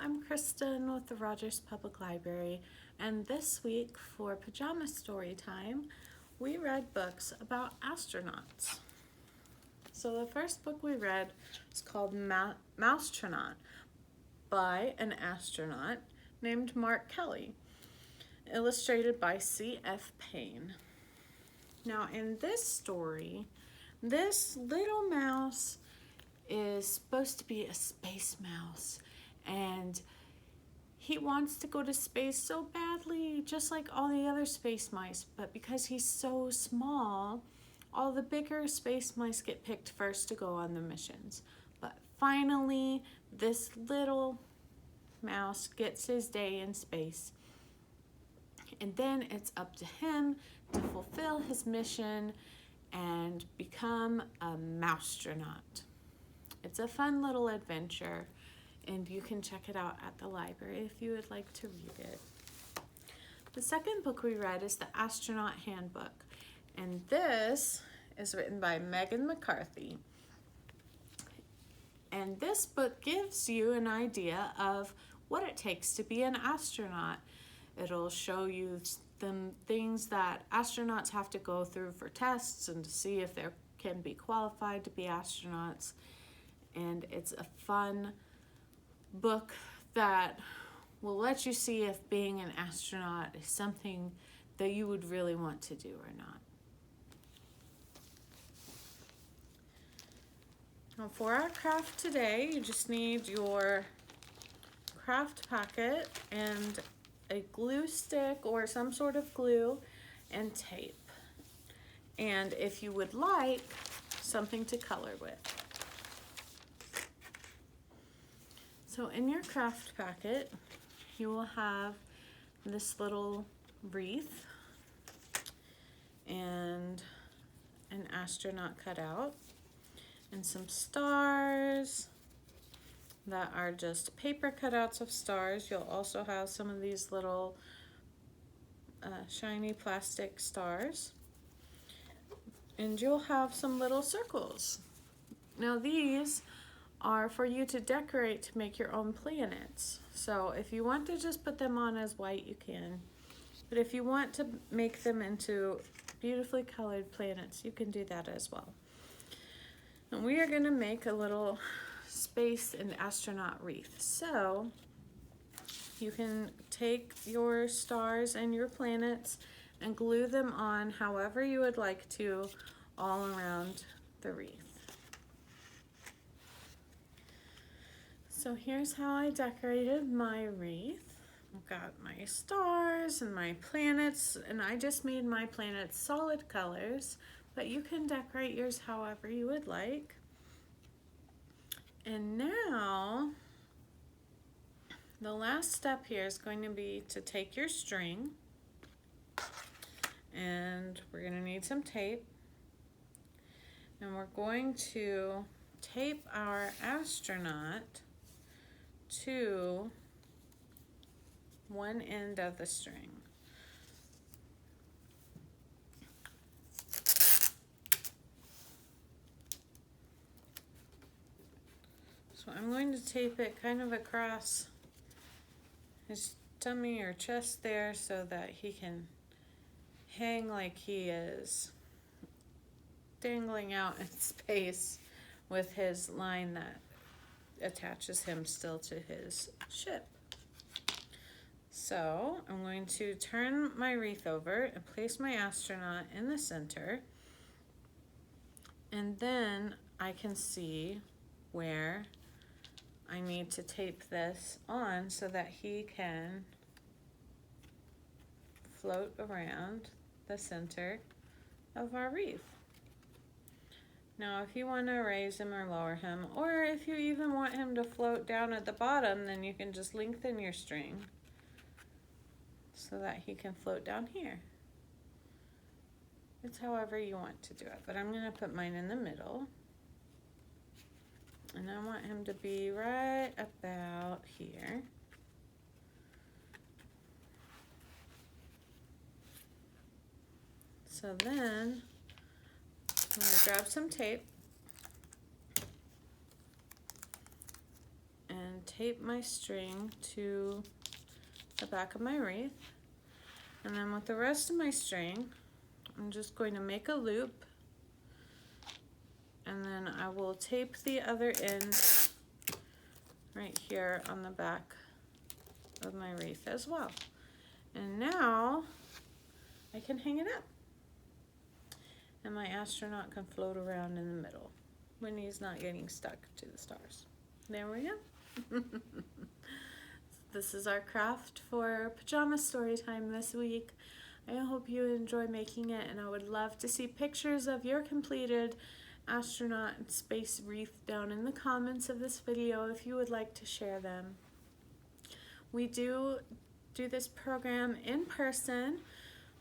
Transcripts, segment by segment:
I'm Kristin with the Rogers Public Library, and this week for Pajama Storytime, we read books about astronauts. So the first book we read is called Mousetranon by an astronaut named Mark Kelly, illustrated by C.F. Payne. Now in this story, this little mouse is supposed to be a space mouse, and he wants to go to space so badly, just like all the other space mice, but because he's so small, all the bigger space mice get picked first to go on the missions. But finally, this little mouse gets his day in space, and then it's up to him to fulfill his mission and become a Mousetranon. It's a fun little adventure, and you can check it out at the library if you would like to read it. The second book we read is the Astronaut Handbook, and this is written by Megan McCarthy. And this book gives you an idea of what it takes to be an astronaut. It'll show you the things that astronauts have to go through for tests and to see if they can be qualified to be astronauts. And it's a fun book that will let you see if being an astronaut is something that you would really want to do or not. Now for our craft today, you just need your craft packet and a glue stick or some sort of glue and tape. And if you would like, something to color with. So in your craft packet, you will have this little wreath and an astronaut cutout and some stars that are just paper cutouts of stars. You'll also have some of these little shiny plastic stars, and you'll have some little circles. Now these are for you to decorate to make your own planets. So if you want to just put them on as white, you can. But if you want to make them into beautifully colored planets, you can do that as well. And we are going to make a little space and astronaut wreath. So you can take your stars and your planets and glue them on however you would like to all around the wreath. So here's how I decorated my wreath. I've got my stars and my planets, and I just made my planets solid colors, but you can decorate yours however you would like. And now, the last step here is going to be to take your string, and we're going to need some tape, and we're going to tape our astronaut to one end of the string. So I'm going to tape it kind of across his tummy or chest there so that he can hang like he is dangling out in space with his line that attaches him still to his ship. So I'm going to turn my wreath over and place my astronaut in the center, and then I can see where I need to tape this on so that he can float around the center of our wreath. Now, if you want to raise him or lower him, or if you even want him to float down at the bottom, then you can just lengthen your string so that he can float down here. It's however you want to do it, but I'm going to put mine in the middle. And I want him to be right about here. So then I'm going to grab some tape and tape my string to the back of my wreath. And then with the rest of my string, I'm just going to make a loop, and then I will tape the other end right here on the back of my wreath as well. And now I can hang it up, and my astronaut can float around in the middle when he's not getting stuck to the stars. There we go. This is our craft for Pajama Storytime this week. I hope you enjoy making it, and I would love to see pictures of your completed astronaut and space wreath down in the comments of this video if you would like to share them. We do this program in person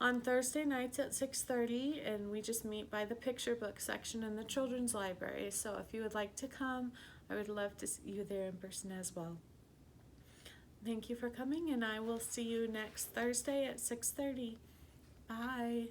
on Thursday nights at 6:30, and we just meet by the picture book section in the children's library. So if you would like to come, I would love to see you there in person as well. Thank you for coming, and I will see you next Thursday at 6:30. Bye.